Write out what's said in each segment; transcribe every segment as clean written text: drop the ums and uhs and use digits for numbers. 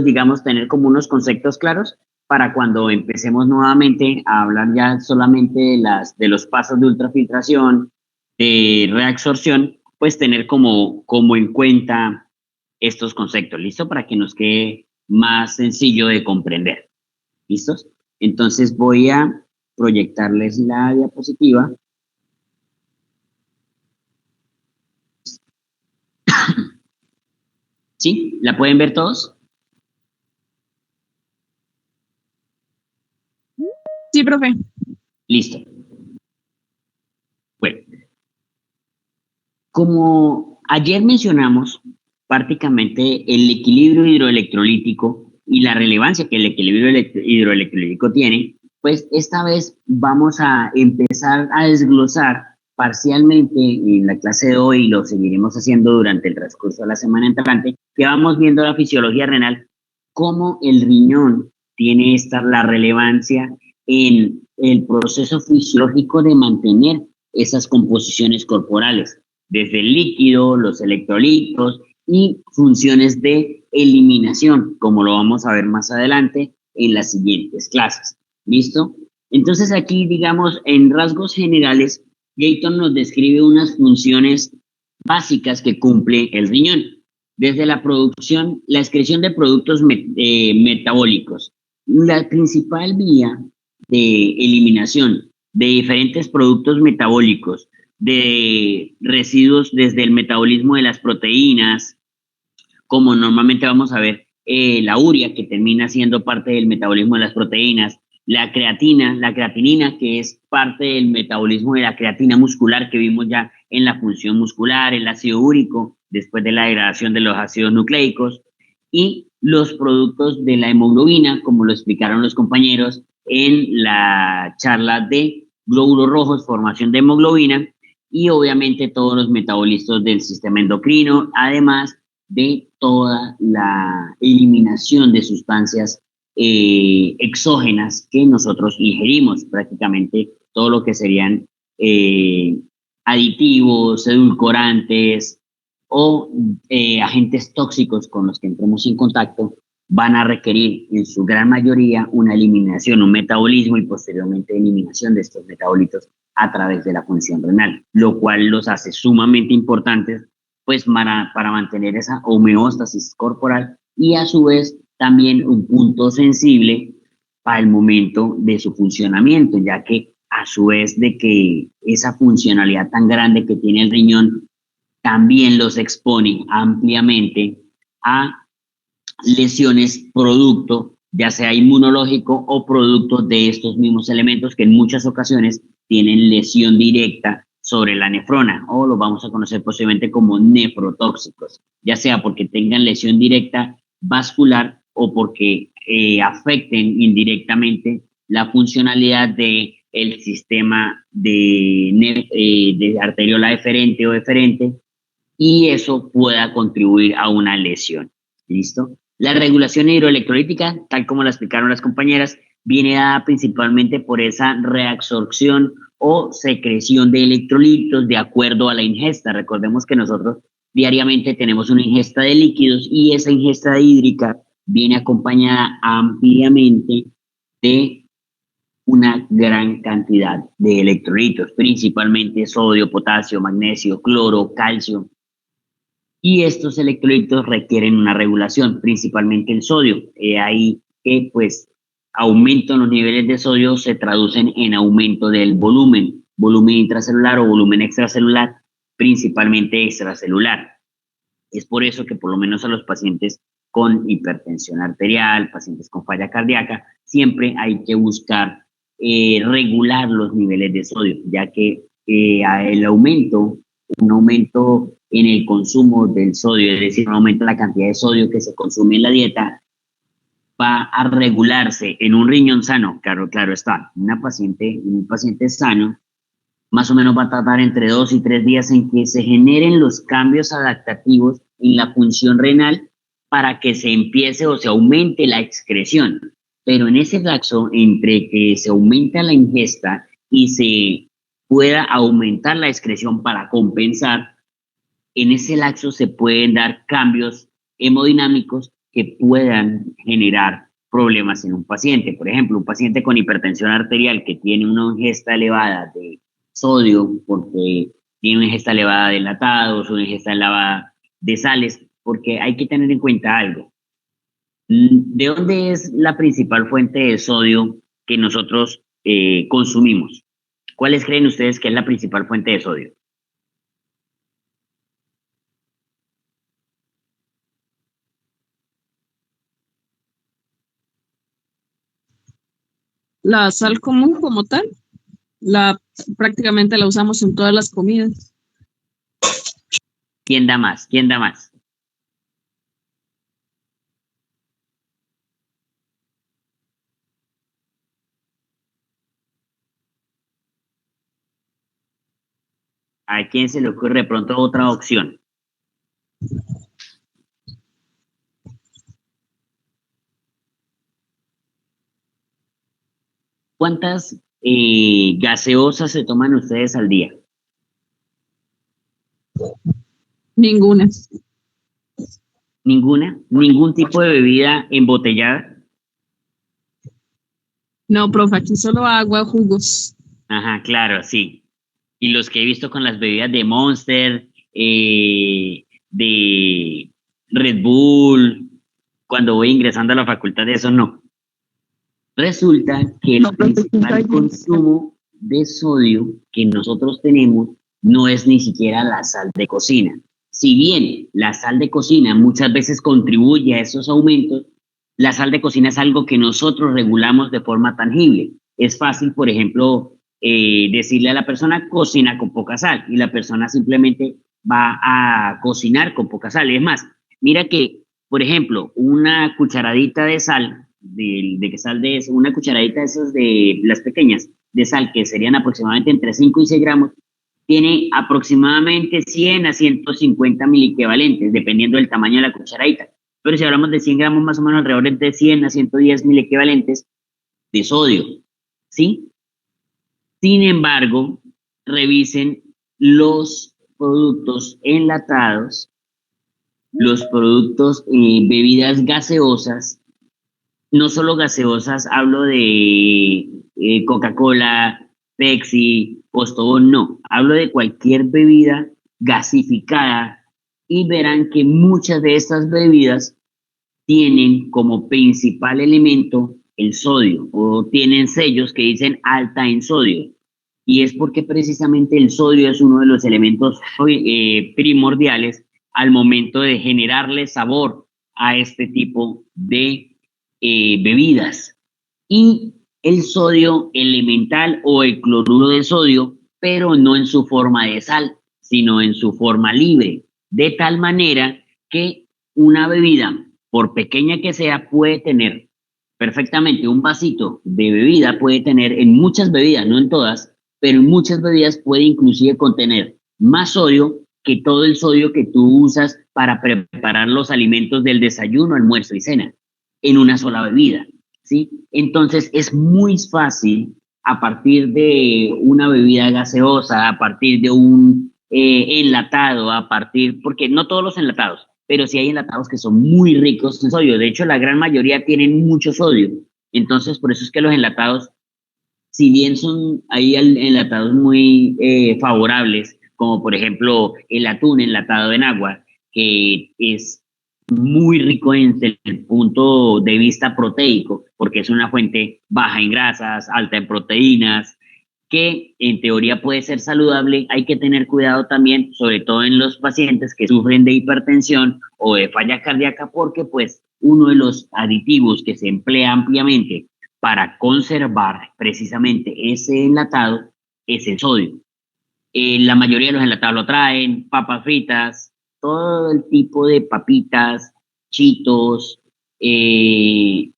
digamos, tener como unos conceptos claros para cuando empecemos nuevamente a hablar ya solamente de los pasos de ultrafiltración, de reabsorción, pues tener como en cuenta estos conceptos, ¿listo? Para que nos quede más sencillo de comprender, ¿listos? Entonces voy a proyectarles la diapositiva. ¿Sí? ¿La pueden ver todos? Sí, profe. Listo. Bueno, como ayer mencionamos prácticamente el equilibrio hidroelectrolítico y la relevancia que el equilibrio hidroelectrolítico tiene, pues esta vez vamos a empezar a desglosar parcialmente en la clase de hoy, y lo seguiremos haciendo durante el transcurso de la semana entrante, que vamos viendo la fisiología renal, cómo el riñón tiene la relevancia en el proceso fisiológico de mantener esas composiciones corporales, desde el líquido, los electrolitos y funciones de eliminación, como lo vamos a ver más adelante en las siguientes clases. ¿Listo? Entonces aquí, digamos, en rasgos generales, Gayton nos describe unas funciones básicas que cumple el riñón, desde la producción, la excreción de productos metabólicos. La principal vía de eliminación de diferentes productos metabólicos, de residuos desde el metabolismo de las proteínas, como normalmente vamos a ver la urea, que termina siendo parte del metabolismo de las proteínas, la creatinina, que es parte del metabolismo de la creatina muscular que vimos ya en la función muscular, el ácido úrico, después de la degradación de los ácidos nucleicos, y los productos de la hemoglobina, como lo explicaron los compañeros en la charla de glóbulos rojos, formación de hemoglobina, y obviamente todos los metabolistas del sistema endocrino, además de toda la eliminación de sustancias exógenas que nosotros ingerimos, prácticamente todo lo que serían aditivos, edulcorantes o agentes tóxicos con los que entremos en contacto, van a requerir en su gran mayoría una eliminación, un metabolismo y posteriormente eliminación de estos metabolitos a través de la función renal, lo cual los hace sumamente importantes pues para mantener esa homeostasis corporal y a su vez también un punto sensible para el momento de su funcionamiento, ya que a su vez de que esa funcionalidad tan grande que tiene el riñón también los expone ampliamente a lesiones producto, ya sea inmunológico o producto de estos mismos elementos que en muchas ocasiones tienen lesión directa sobre la nefrona, o lo vamos a conocer posiblemente como nefrotóxicos, ya sea porque tengan lesión directa vascular o porque afecten indirectamente la funcionalidad de el sistema de arteriola deferente o deferente, y eso pueda contribuir a una lesión. ¿Listo? La regulación hidroelectrolítica, tal como la explicaron las compañeras, viene dada principalmente por esa reabsorción o secreción de electrolitos de acuerdo a la ingesta. Recordemos que nosotros diariamente tenemos una ingesta de líquidos y esa ingesta hídrica viene acompañada ampliamente de una gran cantidad de electrolitos, principalmente sodio, potasio, magnesio, cloro, calcio. Y estos electrolitos requieren una regulación, principalmente el sodio. Ahí que pues aumento en los niveles de sodio se traducen en aumento del volumen intracelular o volumen extracelular, principalmente extracelular. Es por eso que por lo menos a los pacientes con hipertensión arterial, pacientes con falla cardíaca, siempre hay que buscar regular los niveles de sodio, ya que un aumento en el consumo del sodio, es decir, un aumento en la cantidad de sodio que se consume en la dieta, va a regularse en un riñón sano. Claro está, un paciente sano más o menos va a tardar entre 2 y 3 días en que se generen los cambios adaptativos en la función renal para que se empiece o se aumente la excreción. Pero en ese lapso, entre que se aumenta la ingesta y se pueda aumentar la excreción para compensar, en ese lapso se pueden dar cambios hemodinámicos que puedan generar problemas en un paciente. Por ejemplo, un paciente con hipertensión arterial que tiene una ingesta elevada de sodio, porque tiene una ingesta elevada de enlatados, una ingesta elevada de sales, porque hay que tener en cuenta algo. ¿De dónde es la principal fuente de sodio que nosotros consumimos? ¿Cuáles creen ustedes que es la principal fuente de sodio? La sal común como tal, la prácticamente la usamos en todas las comidas. ¿Quién da más? ¿Quién da más? ¿A quién se le ocurre de pronto otra opción? ¿Cuántas gaseosas se toman ustedes al día? Ninguna. ¿Ninguna? ¿Ningún tipo de bebida embotellada? No, profe, aquí solo agua, jugos. Ajá, claro, sí. Y los que he visto con las bebidas de Monster, de Red Bull, cuando voy ingresando a la facultad, de eso no. Resulta que el No, profe, principal consumo de sodio que nosotros tenemos no es ni siquiera la sal de cocina. Si bien la sal de cocina muchas veces contribuye a esos aumentos, la sal de cocina es algo que nosotros regulamos de forma tangible. Es fácil, por ejemplo, decirle a la persona cocina con poca sal y la persona simplemente va a cocinar con poca sal. Es más, mira que, por ejemplo, una cucharadita de sal que sal de eso, una cucharadita de esas de las pequeñas de sal, que serían aproximadamente entre 5 y 6 gramos, tiene aproximadamente 100 a 150 miliequivalentes, dependiendo del tamaño de la cucharadita. Pero si hablamos de 100 gramos, más o menos alrededor de 100 a 110 miliequivalentes de sodio, ¿sí? Sin embargo, revisen los productos enlatados, los productos, bebidas gaseosas, no solo gaseosas, hablo de Coca-Cola, Pepsi, Postobón, no, hablo de cualquier bebida gasificada y verán que muchas de estas bebidas tienen como principal elemento el sodio o tienen sellos que dicen alta en sodio. Y es porque precisamente el sodio es uno de los elementos primordiales al momento de generarle sabor a este tipo de bebidas. Y el sodio elemental o el cloruro de sodio, pero no en su forma de sal, sino en su forma libre, de tal manera que una bebida, por pequeña que sea, puede tener perfectamente un vasito de bebida, puede tener en muchas bebidas, no en todas, pero en muchas bebidas puede inclusive contener más sodio que todo el sodio que tú usas para preparar los alimentos del desayuno, almuerzo y cena en una sola bebida, ¿sí? Entonces es muy fácil a partir de una bebida gaseosa, a partir de un enlatado, a partir, porque no todos los enlatados, pero sí hay enlatados que son muy ricos en sodio. De hecho, la gran mayoría tienen mucho sodio. Entonces, por eso es que los enlatados, si bien son, hay enlatados muy favorables, como por ejemplo el atún enlatado en agua, que es muy rico desde el punto de vista proteico, porque es una fuente baja en grasas, alta en proteínas, que en teoría puede ser saludable. Hay que tener cuidado también, sobre todo en los pacientes que sufren de hipertensión o de falla cardíaca, porque pues uno de los aditivos que se emplea ampliamente para conservar precisamente ese enlatado es el sodio. La mayoría de los enlatados lo traen, papas fritas, todo el tipo de papitas, chitos, eh,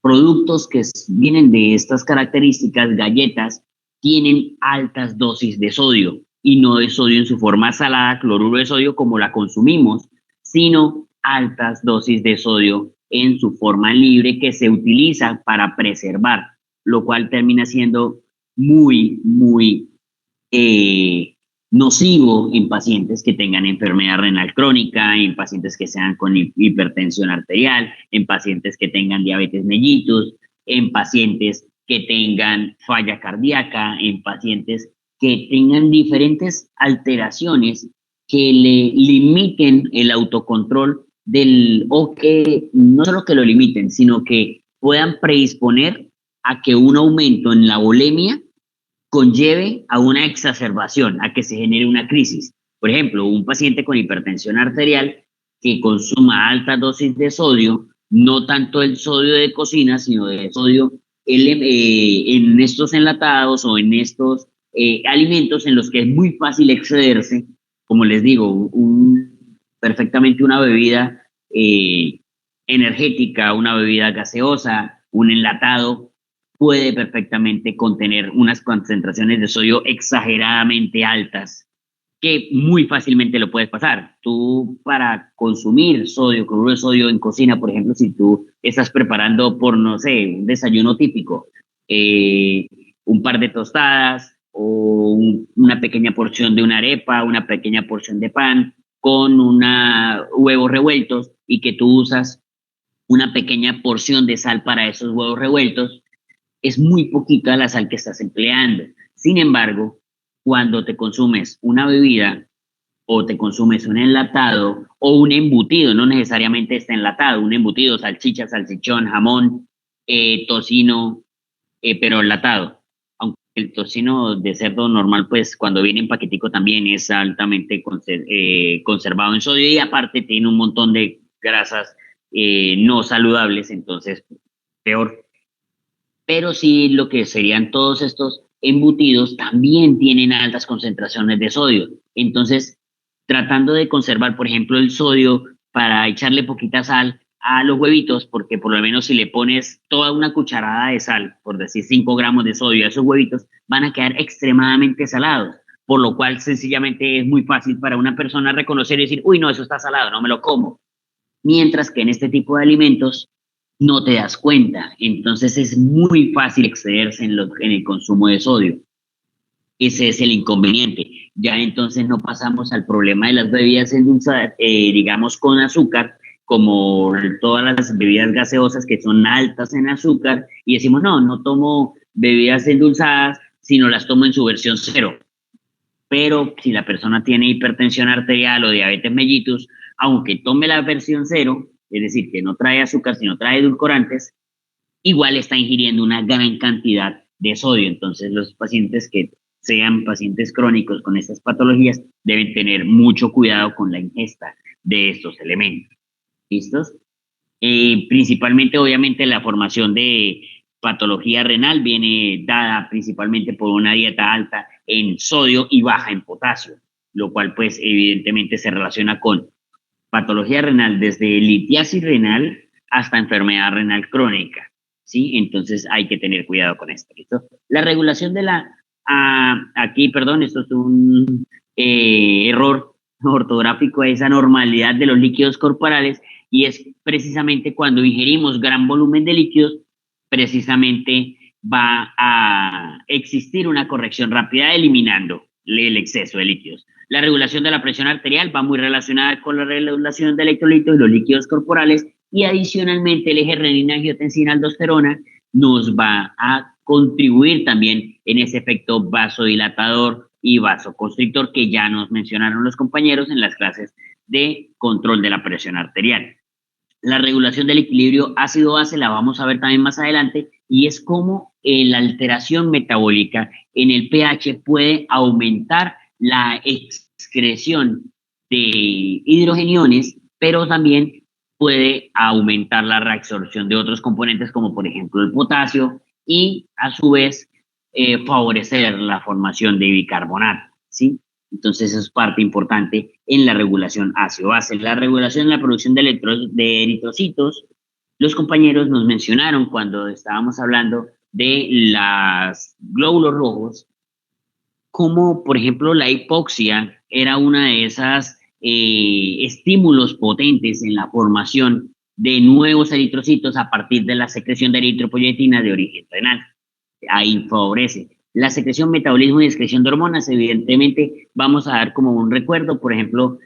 productos que vienen de estas características, galletas, tienen altas dosis de sodio y no de sodio en su forma salada, cloruro de sodio como la consumimos, sino altas dosis de sodio en su forma libre que se utiliza para preservar, lo cual termina siendo muy, muy eh, nocivo en pacientes que tengan enfermedad renal crónica, en pacientes que sean con hipertensión arterial, en pacientes que tengan diabetes mellitus, en pacientes que tengan falla cardíaca, en pacientes que tengan diferentes alteraciones que le limiten el autocontrol o que no solo que lo limiten, sino que puedan predisponer a que un aumento en la bulimia conlleve a una exacerbación, a que se genere una crisis. Por ejemplo, un paciente con hipertensión arterial que consuma altas dosis de sodio, no tanto el sodio de cocina, sino de sodio en estos enlatados o en estos alimentos en los que es muy fácil excederse, como les digo, perfectamente una bebida energética, una bebida gaseosa, un enlatado, puede perfectamente contener unas concentraciones de sodio exageradamente altas, que muy fácilmente lo puedes pasar. Tú, para consumir sodio, cloruro de sodio en cocina, por ejemplo, si tú estás preparando por, no sé, un desayuno típico, un par de tostadas o una pequeña porción de una arepa, una pequeña porción de pan con huevos revueltos, y que tú usas una pequeña porción de sal para esos huevos revueltos, es muy poquita la sal que estás empleando. Sin embargo, cuando te consumes una bebida o te consumes un enlatado o un embutido, no necesariamente está enlatado, un embutido, salchicha, salchichón, jamón, tocino, pero enlatado. Aunque el tocino de cerdo normal, pues cuando viene en paquetico también es altamente conservado en sodio, y aparte tiene un montón de grasas no saludables, entonces peor. Pero sí, lo que serían todos estos embutidos también tienen altas concentraciones de sodio. Entonces, tratando de conservar, por ejemplo, el sodio para echarle poquita sal a los huevitos, porque por lo menos si le pones toda una cucharada de sal, por decir 5 gramos de sodio a esos huevitos, van a quedar extremadamente salados, por lo cual sencillamente es muy fácil para una persona reconocer y decir, uy, no, eso está salado, no me lo como. Mientras que en este tipo de alimentos no te das cuenta. Entonces es muy fácil excederse en el consumo de sodio. Ese es el inconveniente. Ya entonces no pasamos al problema de las bebidas endulzadas, digamos con azúcar, como todas las bebidas gaseosas que son altas en azúcar, y decimos, no, no tomo bebidas endulzadas, sino las tomo en su versión cero. Pero si la persona tiene hipertensión arterial o diabetes mellitus, aunque tome la versión cero, es decir, que no trae azúcar, sino trae edulcorantes, igual está ingiriendo una gran cantidad de sodio. Entonces, los pacientes que sean pacientes crónicos con estas patologías deben tener mucho cuidado con la ingesta de estos elementos. ¿Listos? Principalmente, obviamente, la formación de patología renal viene dada principalmente por una dieta alta en sodio y baja en potasio, lo cual pues evidentemente se relaciona con patología renal desde litiasis renal hasta enfermedad renal crónica, ¿sí? Entonces hay que tener cuidado con esto, ¿listo? La regulación de aquí, perdón, esto es un error ortográfico, esa normalidad de los líquidos corporales, y es precisamente cuando ingerimos gran volumen de líquidos, precisamente va a existir una corrección rápida eliminando el exceso de líquidos. La regulación de la presión arterial va muy relacionada con la regulación de electrolitos y los líquidos corporales, y adicionalmente el eje renina-angiotensina-aldosterona nos va a contribuir también en ese efecto vasodilatador y vasoconstrictor que ya nos mencionaron los compañeros en las clases de control de la presión arterial. La regulación del equilibrio ácido-base la vamos a ver también más adelante, y es como la alteración metabólica en el pH puede aumentar la excreción de hidrogeniones, pero también puede aumentar la reabsorción de otros componentes como por ejemplo el potasio, y a su vez favorecer la formación de bicarbonato, ¿sí? Entonces eso es parte importante en la regulación ácido-base. La regulación en la producción de eritrocitos, los compañeros nos mencionaron cuando estábamos hablando de los glóbulos rojos, como por ejemplo la hipoxia era una de esas estímulos potentes en la formación de nuevos eritrocitos a partir de la secreción de eritropoyetina de origen renal. Ahí favorece. La secreción, metabolismo y excreción de hormonas, evidentemente, vamos a dar como un recuerdo, por ejemplo,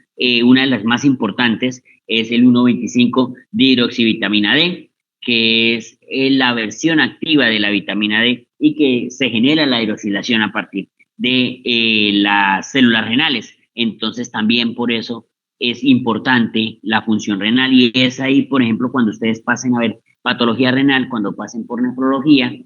una de las más importantes es el 1,25 hidroxivitamina D, que es la versión activa de la vitamina D y que se genera la hidroxilación a partir de las células renales. Entonces, también por eso es importante la función renal y es ahí, por ejemplo, cuando ustedes pasen a ver patología renal, cuando pasen por nefrología,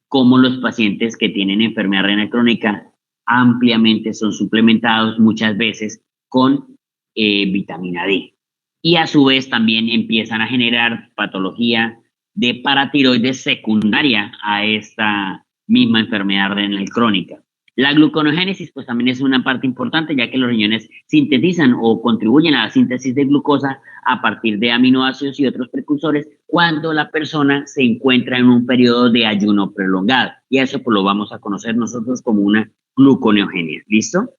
como los pacientes que tienen enfermedad renal crónica ampliamente son suplementados muchas veces con vitamina D. Y a su vez también empiezan a generar patología de paratiroides secundaria a esta misma enfermedad renal crónica. La gluconogénesis pues también es una parte importante, ya que los riñones sintetizan o contribuyen a la síntesis de glucosa a partir de aminoácidos y otros precursores cuando la persona se encuentra en un periodo de ayuno prolongado. Y eso pues lo vamos a conocer nosotros como una gluconeogenia. ¿Listo?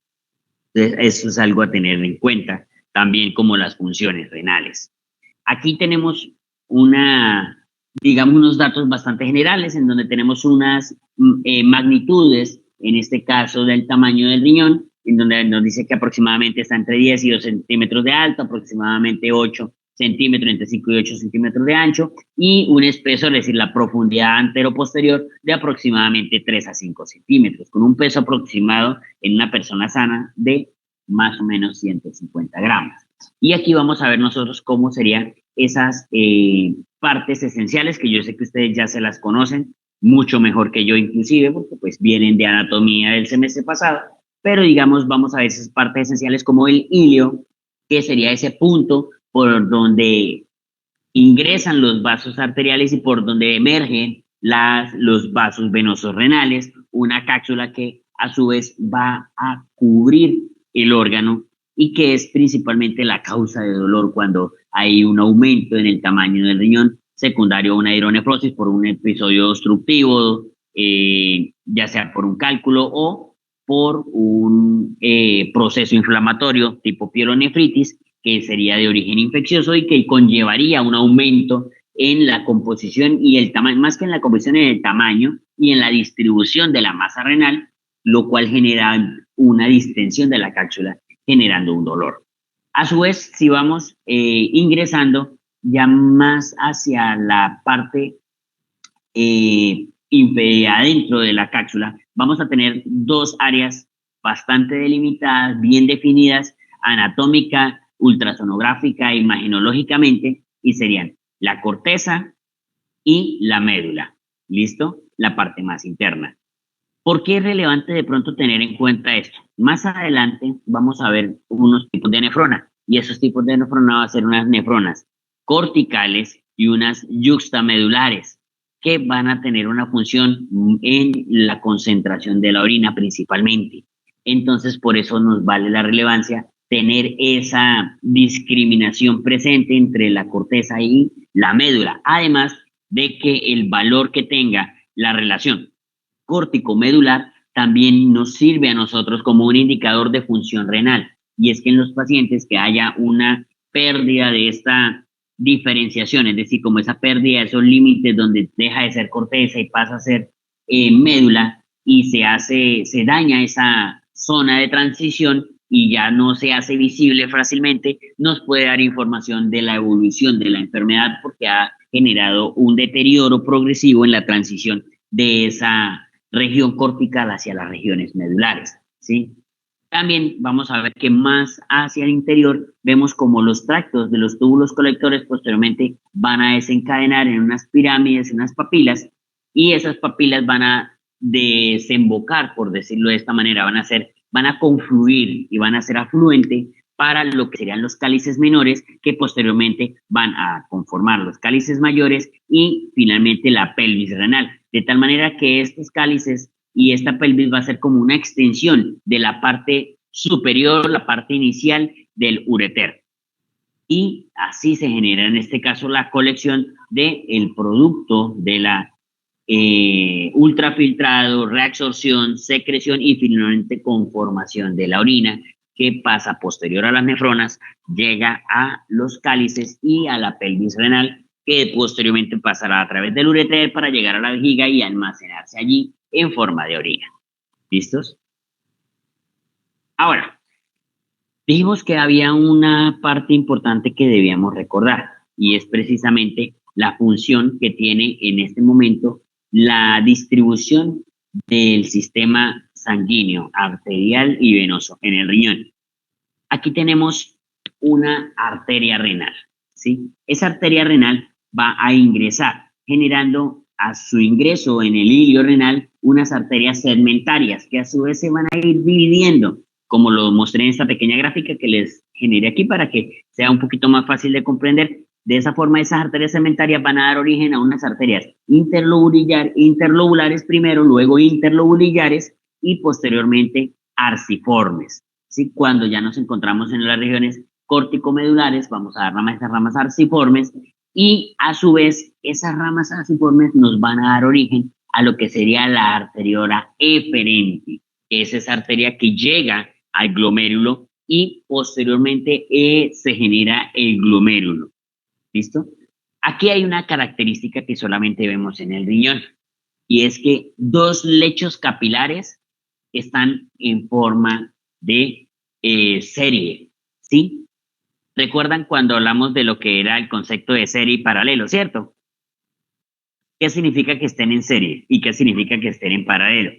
Entonces, eso es algo a tener en cuenta, también como las funciones renales. Aquí tenemos digamos, unos datos bastante generales en donde tenemos unas magnitudes, en este caso del tamaño del riñón, en donde nos dice que aproximadamente está entre 10 y 2 centímetros de alto, aproximadamente 8 centímetros, entre 5 y 8 centímetros de ancho, y un espesor, es decir, la profundidad antero-posterior de aproximadamente 3 a 5 centímetros, con un peso aproximado en una persona sana de más o menos 150 gramos. Y aquí vamos a ver nosotros cómo serían esas partes esenciales que yo sé que ustedes ya se las conocen mucho mejor que yo inclusive, porque pues vienen de anatomía del semestre pasado, pero digamos vamos a ver esas partes esenciales como el ilio, que sería ese punto por donde ingresan los vasos arteriales y por donde emergen los vasos venosos renales, una cápsula que a su vez va a cubrir el órgano y que es principalmente la causa de dolor cuando hay un aumento en el tamaño del riñón secundario a una hidronefrosis por un episodio obstructivo, ya sea por un cálculo o por un proceso inflamatorio tipo pielonefritis, que sería de origen infeccioso y que conllevaría un aumento en la composición y el tamaño, más que en la composición, en el tamaño y en la distribución de la masa renal, lo cual genera una distensión de la cápsula, generando un dolor. A su vez, si vamos ingresando ya más hacia la parte adentro de la cápsula, vamos a tener dos áreas bastante delimitadas, bien definidas, anatómica, ultrasonográfica e imagenológicamente, y serían la corteza y la médula. ¿Listo? La parte más interna. ¿Por qué es relevante de pronto tener en cuenta esto? Más adelante vamos a ver unos tipos de nefrona, y esos tipos de nefrona van a ser unas nefronas corticales y unas yuxtamedulares, que van a tener una función en la concentración de la orina principalmente. Entonces, por eso nos vale la relevancia tener esa discriminación presente entre la corteza y la médula, además de que el valor que tenga la relación córtico-medular también nos sirve a nosotros como un indicador de función renal. Y es que en los pacientes que haya una pérdida de esta diferenciación, es decir, como esa pérdida de esos límites donde deja de ser corteza y pasa a ser médula y se daña esa zona de transición y ya no se hace visible fácilmente, nos puede dar información de la evolución de la enfermedad porque ha generado un deterioro progresivo en la transición de esa región cortical hacia las regiones medulares, ¿sí? También vamos a ver que más hacia el interior vemos como los tractos de los túbulos colectores posteriormente van a desencadenar en unas pirámides, unas papilas, y esas papilas van a desembocar, por decirlo de esta manera, van a confluir y van a ser afluente para lo que serían los cálices menores, que posteriormente van a conformar los cálices mayores y finalmente la pelvis renal. De tal manera que estos cálices y esta pelvis va a ser como una extensión de la parte superior, la parte inicial del ureter. Y así se genera en este caso la colección del producto de la ultrafiltrado, reabsorción, secreción y finalmente conformación de la orina, que pasa posterior a las nefronas, llega a los cálices y a la pelvis renal, que posteriormente pasará a través del ureter para llegar a la vejiga y almacenarse allí en forma de orina. ¿Listos? Ahora, dijimos que había una parte importante que debíamos recordar y es precisamente la función que tiene en este momento la distribución del sistema sanguíneo, arterial y venoso en el riñón. Aquí tenemos una arteria renal, ¿sí? Esa arteria renal va a ingresar, generando a su ingreso en el hilio renal unas arterias segmentarias que a su vez se van a ir dividiendo, como lo mostré en esta pequeña gráfica que les generé aquí para que sea un poquito más fácil de comprender. De esa forma, esas arterias segmentarias van a dar origen a unas arterias interlobulares primero, luego interlobulares y posteriormente arciformes. ¿Sí? Cuando ya nos encontramos en las regiones córtico-medulares, vamos a dar esas ramas arciformes y a su vez esas ramas arciformes nos van a dar origen a lo que sería la arteriola eferente, que es esa arteria que llega al glomérulo y posteriormente se genera el glomérulo. ¿Listo? Aquí hay una característica que solamente vemos en el riñón y es que dos lechos capilares están en forma de serie, ¿sí? ¿Recuerdan cuando hablamos de lo que era el concepto de serie y paralelo, cierto? ¿Qué significa que estén en serie y qué significa que estén en paralelo?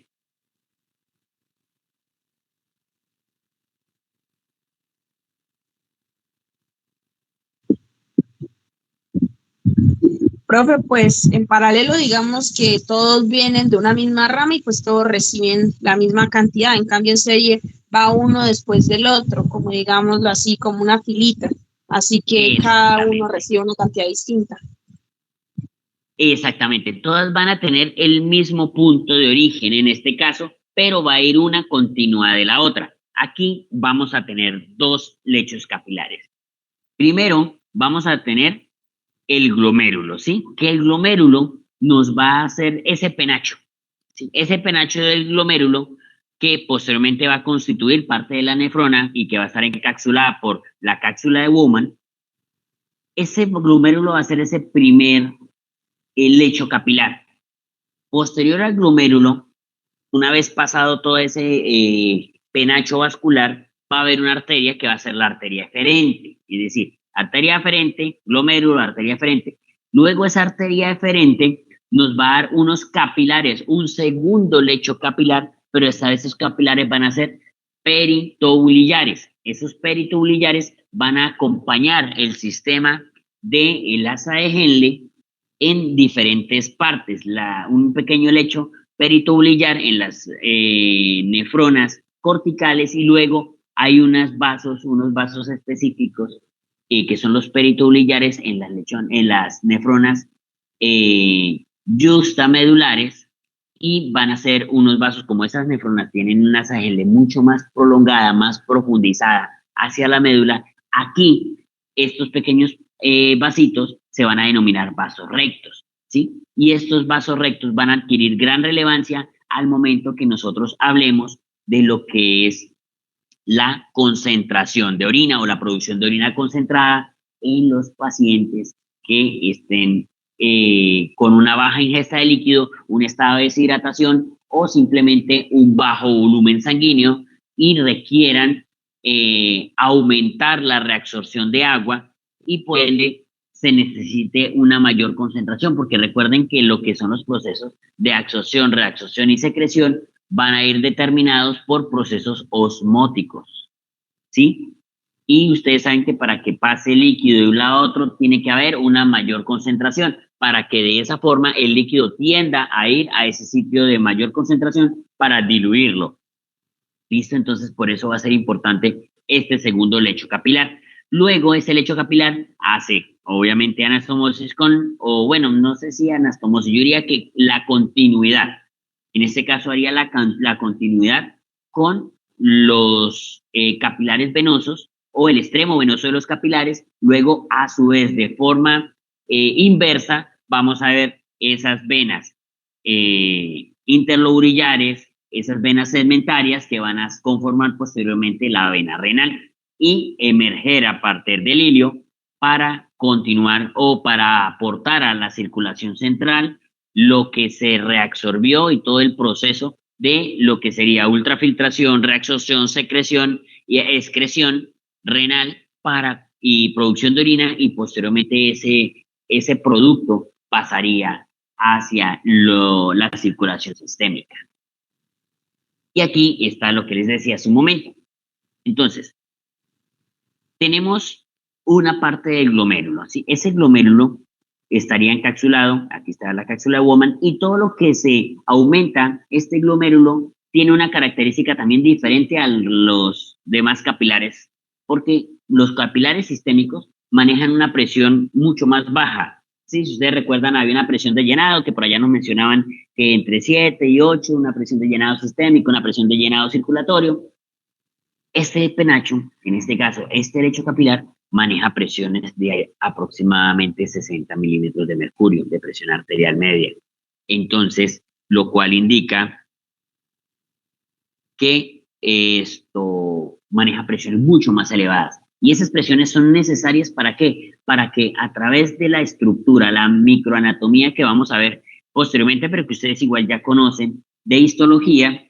Profe, pues en paralelo digamos que todos vienen de una misma rama y pues todos reciben la misma cantidad. En cambio en serie va uno después del otro, como digámoslo así, como una filita. Así que cada uno Exactamente, recibe una cantidad distinta. exactamente. Todas van a tener el mismo punto de origen en este caso, pero va a ir una continua de la otra. Aquí vamos a tener dos lechos capilares. Primero, vamos a tener el glomérulo, ¿sí? Que el glomérulo nos va a hacer ese penacho, ¿sí? Ese penacho del glomérulo que posteriormente va a constituir parte de la nefrona y que va a estar encapsulada por la cápsula de Bowman. Ese glomérulo va a ser ese primer lecho capilar. Posterior al glomérulo, una vez pasado todo ese penacho vascular, va a haber una arteria que va a ser la arteria eferente, es decir, arteria eferente, glomérulo, arteria eferente. Luego esa arteria eferente nos va a dar unos capilares, un segundo lecho capilar, pero esta vez esos capilares van a ser peritobiliares. Esos peritobiliares van a acompañar el sistema del asa de Henle en diferentes partes. Un pequeño lecho peritobiliar en las nefronas corticales y luego hay unos vasos específicos que son los peritobiliares en las nefronas justamedulares y van a ser unos vasos como esas nefronas tienen una sagele mucho más prolongada, más profundizada hacia la médula. Aquí estos pequeños vasitos se van a denominar vasos rectos, ¿sí? Y estos vasos rectos van a adquirir gran relevancia al momento que nosotros hablemos de lo que es la concentración de orina o la producción de orina concentrada en los pacientes que estén con una baja ingesta de líquido, un estado de deshidratación o simplemente un bajo volumen sanguíneo y requieran aumentar la reabsorción de agua y por ende se necesite una mayor concentración, porque recuerden que lo que son los procesos de absorción, reabsorción y secreción van a ir determinados por procesos osmóticos, ¿sí? Y ustedes saben que para que pase el líquido de un lado a otro tiene que haber una mayor concentración para que de esa forma el líquido tienda a ir a ese sitio de mayor concentración para diluirlo. ¿Listo? Entonces por eso va a ser importante este segundo lecho capilar. Luego ese lecho capilar hace obviamente anastomosis o bueno, no sé si anastomosis, yo diría que la continuidad. En este caso haría la continuidad con los capilares venosos o el extremo venoso de los capilares. Luego, a su vez, de forma inversa, vamos a ver esas venas interlobulares, esas venas segmentarias que van a conformar posteriormente la vena renal y emerger a partir del hilio para continuar o para aportar a la circulación central lo que se reabsorbió y todo el proceso de lo que sería ultrafiltración, reabsorción, secreción y excreción renal y producción de orina, y posteriormente ese producto pasaría hacia la circulación sistémica. Y aquí está lo que les decía hace un momento. Entonces, tenemos una parte del glomérulo, ¿sí? Ese glomérulo estaría encapsulado, aquí está la cápsula de Bowman, y todo lo que se aumenta, este glomérulo tiene una característica también diferente a los demás capilares, porque los capilares sistémicos manejan una presión mucho más baja. ¿Sí? Si ustedes recuerdan, había una presión de llenado, que por allá nos mencionaban que entre 7 y 8, una presión de llenado sistémico, una presión de llenado circulatorio. Este penacho, en este caso, este lecho capilar, maneja presiones de aproximadamente 60 milímetros de mercurio, de presión arterial media. Entonces, lo cual indica que esto maneja presiones mucho más elevadas. Y esas presiones son necesarias ¿para qué? Para que a través de la estructura, la microanatomía que vamos a ver posteriormente, pero que ustedes igual ya conocen, de histología,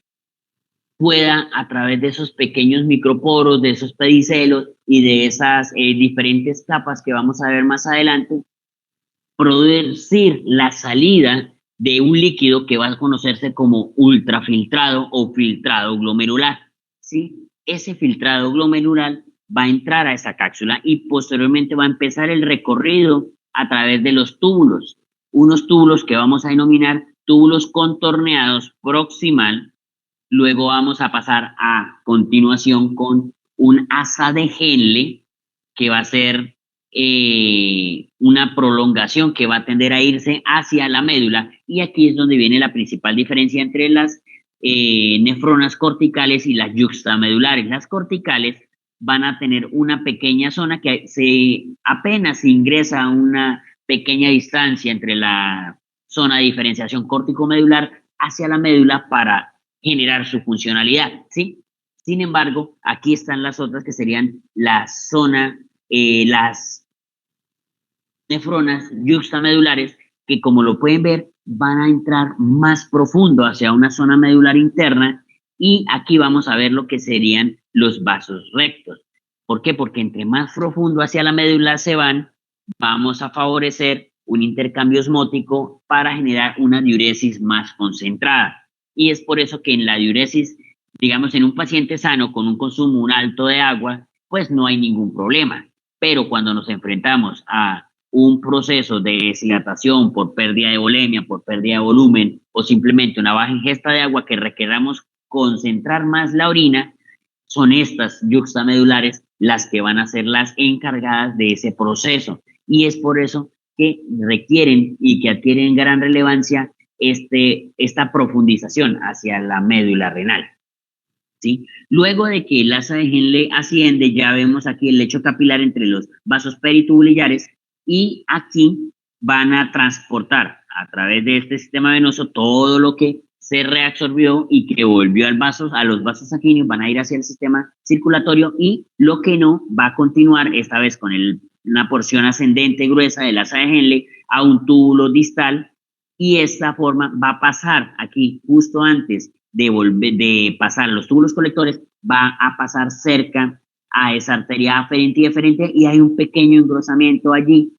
pueda a través de esos pequeños microporos, de esos pedicelos y de esas diferentes capas que vamos a ver más adelante, producir la salida de un líquido que va a conocerse como ultrafiltrado o filtrado glomerular, ¿sí? Ese filtrado glomerular va a entrar a esa cápsula y posteriormente va a empezar el recorrido a través de los túbulos, unos túbulos que vamos a denominar túbulos contorneados proximal. Luego vamos a pasar a continuación con un asa de Henle, que va a ser una prolongación que va a tender a irse hacia la médula. Y aquí es donde viene la principal diferencia entre las nefronas corticales y las yuxtamedulares. Las corticales van a tener una pequeña zona que apenas ingresa a una pequeña distancia entre la zona de diferenciación córtico-medular hacia la médula para generar su funcionalidad, ¿sí? Sin embargo, aquí están las otras que serían la zona, las nefronas yuxtamedulares, que como lo pueden ver, van a entrar más profundo hacia una zona medular interna, y aquí vamos a ver lo que serían los vasos rectos. ¿Por qué? Porque entre más profundo hacia la médula se van, vamos a favorecer un intercambio osmótico para generar una diuresis más concentrada. Y es por eso que en la diuresis, digamos, en un paciente sano con un consumo alto de agua, pues no hay ningún problema. Pero cuando nos enfrentamos a un proceso de deshidratación por pérdida de volemia, por pérdida de volumen, o simplemente una baja ingesta de agua que requeramos concentrar más la orina, son estas yuxtamedulares las que van a ser las encargadas de ese proceso. Y es por eso que requieren y que adquieren gran relevancia esta profundización hacia la médula renal, ¿sí? Luego de que el asa de Henle asciende, ya vemos aquí el lecho capilar entre los vasos peritubulillares, y aquí van a transportar a través de este sistema venoso todo lo que se reabsorbió y que volvió a los vasos sanguíneos, van a ir hacia el sistema circulatorio, y lo que no va a continuar esta vez con una porción ascendente gruesa del asa de Henle a un túbulo distal, y esta forma va a pasar aquí justo antes de pasar los túbulos colectores, va a pasar cerca a esa arteria aferente y deferente, y hay un pequeño engrosamiento allí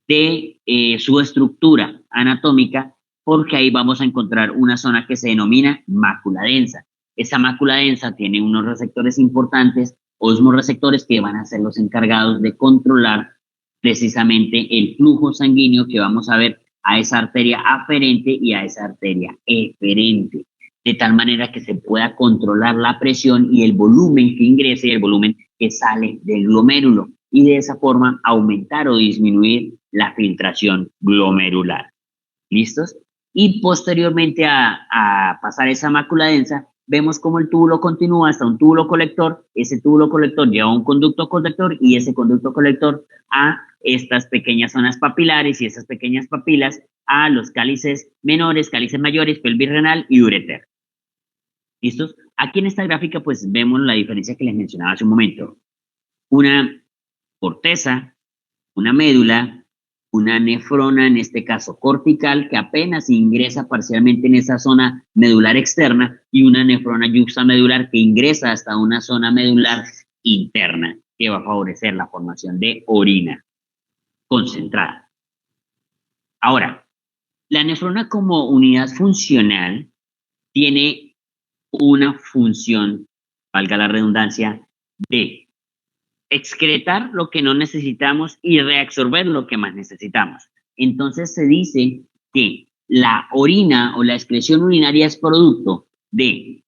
de su estructura anatómica, porque ahí vamos a encontrar una zona que se denomina mácula densa. Esa mácula densa tiene unos receptores importantes, osmoreceptores, que van a ser los encargados de controlar precisamente el flujo sanguíneo que vamos a ver a esa arteria aferente y a esa arteria eferente, de tal manera que se pueda controlar la presión y el volumen que ingrese y el volumen que sale del glomérulo, y de esa forma aumentar o disminuir la filtración glomerular. ¿Listos? Y posteriormente a pasar esa mácula densa, vemos cómo el túbulo continúa hasta un túbulo colector. Ese túbulo colector lleva a un conducto colector, y ese conducto colector a estas pequeñas zonas papilares, y esas pequeñas papilas a los cálices menores, cálices mayores, pelvis renal y ureter. ¿Listos? Aquí en esta gráfica pues vemos la diferencia que les mencionaba hace un momento. Una corteza, una médula una nefrona, en este caso cortical, que apenas ingresa parcialmente en esa zona medular externa, y una nefrona yuxtamedular que ingresa hasta una zona medular interna, que va a favorecer la formación de orina concentrada. Ahora, la nefrona como unidad funcional tiene una función, valga la redundancia, de excretar lo que no necesitamos y reabsorber lo que más necesitamos. Entonces se dice que la orina o la excreción urinaria es producto de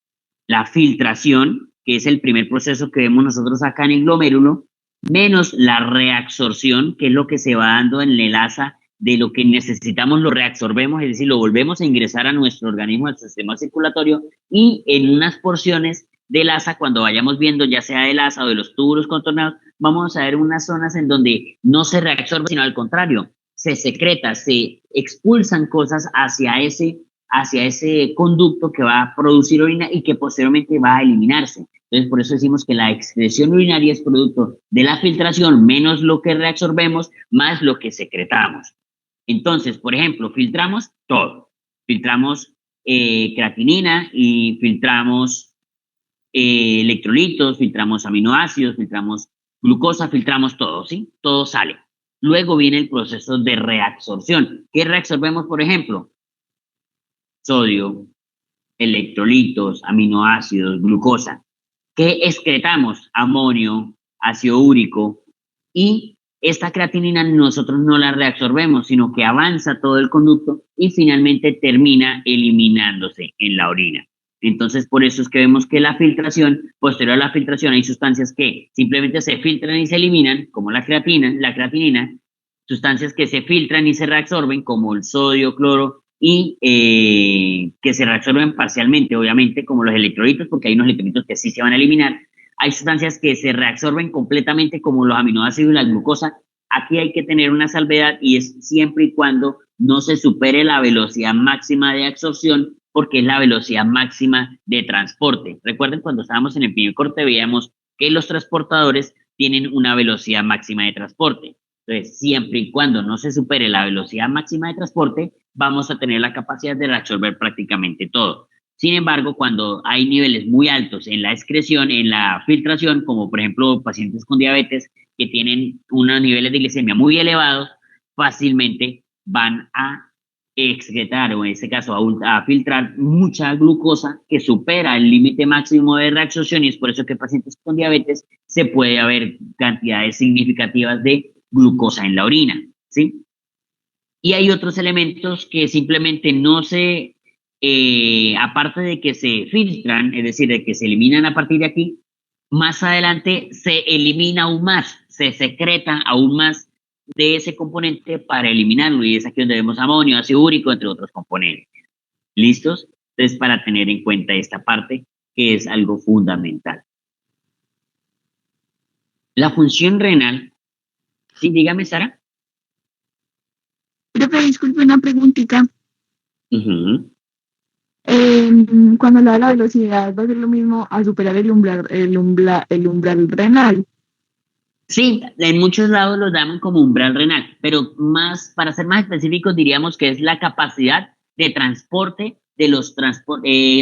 la filtración, que es el primer proceso que vemos nosotros acá en el glomérulo, menos la reabsorción, que es lo que se va dando en el asa de lo que necesitamos, lo reabsorbemos, es decir, lo volvemos a ingresar a nuestro organismo, al sistema circulatorio, y en unas porciones del asa, cuando vayamos viendo, ya sea del asa o de los túbulos contornados, vamos a ver unas zonas en donde no se reabsorbe, sino al contrario, se secreta, se expulsan cosas hacia ese conducto que va a producir orina y que posteriormente va a eliminarse. Entonces, por eso decimos que la excreción urinaria es producto de la filtración, menos lo que reabsorbemos, más lo que secretamos. Entonces, por ejemplo, filtramos todo. Filtramos creatinina y filtramos electrolitos, filtramos aminoácidos, filtramos glucosa, filtramos todo, ¿sí? Todo sale. Luego viene el proceso de reabsorción. ¿Qué reabsorbemos, por ejemplo? Sodio, electrolitos, aminoácidos, glucosa. ¿Qué excretamos? Amonio, ácido úrico, y esta creatinina nosotros no la reabsorbemos, sino que avanza todo el conducto y finalmente termina eliminándose en la orina. Entonces, por eso es que vemos que la filtración, posterior a la filtración, hay sustancias que simplemente se filtran y se eliminan, como la creatinina, sustancias que se filtran y se reabsorben, como el sodio, cloro, y que se reabsorben parcialmente, obviamente, como los electrolitos, porque hay unos electrolitos que sí se van a eliminar. Hay sustancias que se reabsorben completamente, como los aminoácidos y la glucosa. Aquí hay que tener una salvedad, y es siempre y cuando no se supere la velocidad máxima de absorción, porque es la velocidad máxima de transporte. Recuerden, cuando estábamos en el primer corte, veíamos que los transportadores tienen una velocidad máxima de transporte. Entonces, siempre y cuando no se supere la velocidad máxima de transporte, vamos a tener la capacidad de reabsorber prácticamente todo. Sin embargo, cuando hay niveles muy altos en la excreción, en la filtración, como por ejemplo pacientes con diabetes que tienen unos niveles de glicemia muy elevados, fácilmente van a excretar, o en este caso a filtrar mucha glucosa que supera el límite máximo de reabsorción, y es por eso que en pacientes con diabetes se puede haber cantidades significativas de glucosa en la orina, ¿sí? Y hay otros elementos que simplemente no se, aparte de que se filtran, es decir, de que se eliminan a partir de aquí, más adelante se elimina aún más, se secreta aún más de ese componente para eliminarlo, y es aquí donde vemos amonio, ácido úrico, entre otros componentes. ¿Listos? Entonces, para tener en cuenta esta parte, que es algo fundamental. La función renal, sí, dígame, Sara. Profe, disculpe una preguntita. Uh-huh. Cuando habla de la velocidad, ¿va a ser lo mismo a superar el umbral renal? Sí, en muchos lados lo llaman como umbral renal, pero más, para ser más específicos, diríamos que es la capacidad de transporte de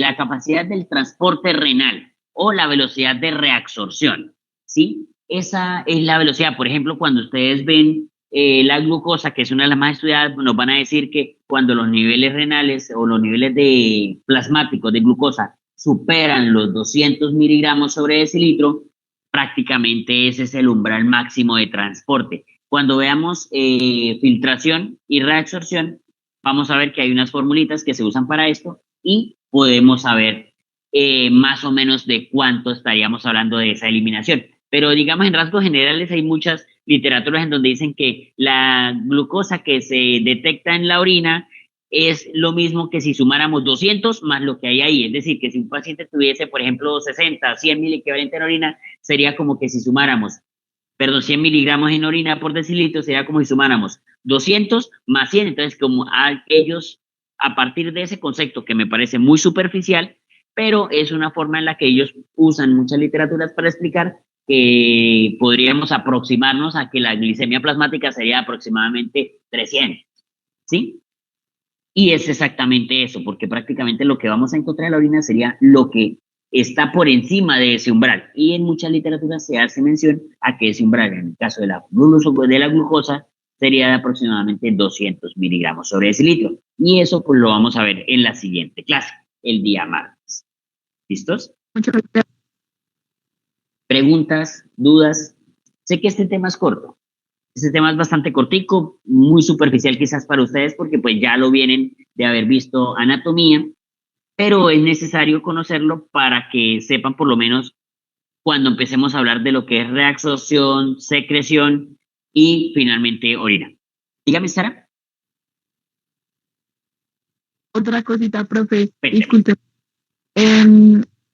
la capacidad del transporte renal, o la velocidad de reabsorción, ¿sí? Esa es la velocidad. Por ejemplo, cuando ustedes ven la glucosa, que es una de las más estudiadas, nos van a decir que cuando los niveles renales o los niveles de plasmáticos de glucosa superan los 200 miligramos sobre decilitro, prácticamente ese es el umbral máximo de transporte. Cuando veamos filtración y reabsorción, vamos a ver que hay unas formulitas que se usan para esto, y podemos saber más o menos de cuánto estaríamos hablando de esa eliminación. Pero digamos, en rasgos generales, hay muchas literaturas en donde dicen que la glucosa que se detecta en la orina es lo mismo que si sumáramos 200 más lo que hay ahí. Es decir, que si un paciente tuviese, por ejemplo, 60, 100 mil equivalente en orina, sería como que si sumáramos, 100 miligramos en orina por decilitro, sería como si sumáramos 200 más 100. Entonces, como ellos, a partir de ese concepto que me parece muy superficial, pero es una forma en la que ellos usan muchas literaturas para explicar podríamos aproximarnos a que la glicemia plasmática sería aproximadamente 300, ¿sí? Y es exactamente eso, porque prácticamente lo que vamos a encontrar en la orina sería lo que está por encima de ese umbral. Y en muchas literaturas se hace mención a que ese umbral, en el caso de la glucosa, sería de aproximadamente 200 miligramos sobre decilitro. Y eso pues lo vamos a ver en la siguiente clase, el día martes. ¿Listos? Muchas gracias. Preguntas, dudas. Sé que este tema es corto. Este tema es bastante cortico, muy superficial quizás para ustedes porque pues ya lo vienen de haber visto anatomía, pero es necesario conocerlo para que sepan por lo menos cuando empecemos a hablar de lo que es reabsorción, secreción y finalmente orina. Dígame, Sara. Otra cosita, profe, Cuénteme. disculpe.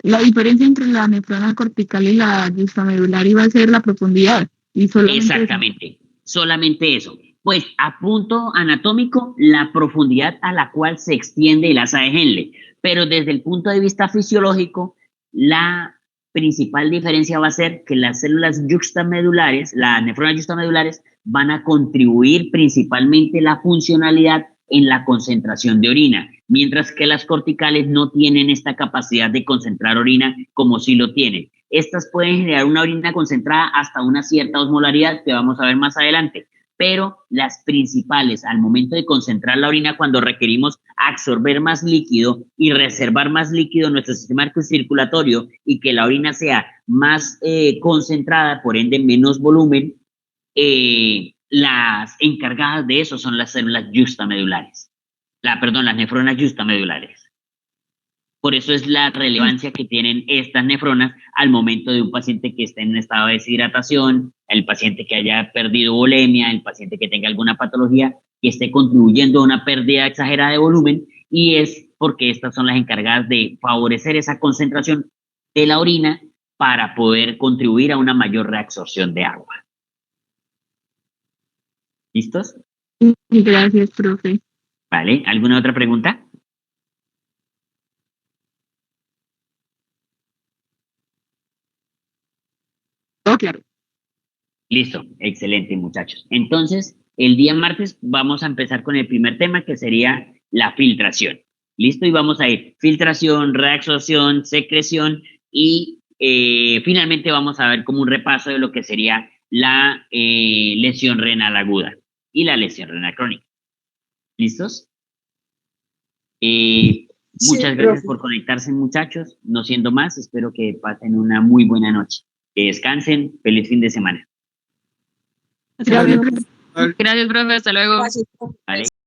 La diferencia entre la nefrona cortical y la justamedular iba a ser la profundidad. Y solamente Exactamente, solamente eso. Pues a punto anatómico, la profundidad a la cual se extiende el asa de Henle, pero desde el punto de vista fisiológico, la principal diferencia va a ser que las células juxtamedulares, las nefronas juxtamedulares, van a contribuir principalmente la funcionalidad en la concentración de orina, mientras que las corticales no tienen esta capacidad de concentrar orina como sí lo tienen. Estas pueden generar una orina concentrada hasta una cierta osmolaridad que vamos a ver más adelante, pero las principales al momento de concentrar la orina cuando requerimos absorber más líquido y reservar más líquido en nuestro sistema circulatorio y que la orina sea más concentrada, por ende menos volumen, las encargadas de eso son las células justamedulares, las nefronas justamedulares. Por eso es la relevancia que tienen estas nefronas al momento de un paciente que esté en un estado de deshidratación, el paciente que haya perdido volemia, el paciente que tenga alguna patología que esté contribuyendo a una pérdida exagerada de volumen, y es porque estas son las encargadas de favorecer esa concentración de la orina para poder contribuir a una mayor reabsorción de agua. ¿Listos? gracias, profe. ¿Vale? ¿Alguna otra pregunta? Todo claro. Listo, excelente muchachos. Entonces, el día martes vamos a empezar con el primer tema que sería la filtración. Listo, y vamos a ir filtración, reabsorción, secreción y finalmente vamos a ver como un repaso de lo que sería la lesión renal aguda y la lesión renal crónica. ¿Listos? Muchas gracias por conectarse muchachos. No siendo más, espero que pasen una muy buena noche. Que descansen, feliz fin de semana. Gracias. Gracias, profe. Hasta luego. Gracias. ¿Vale?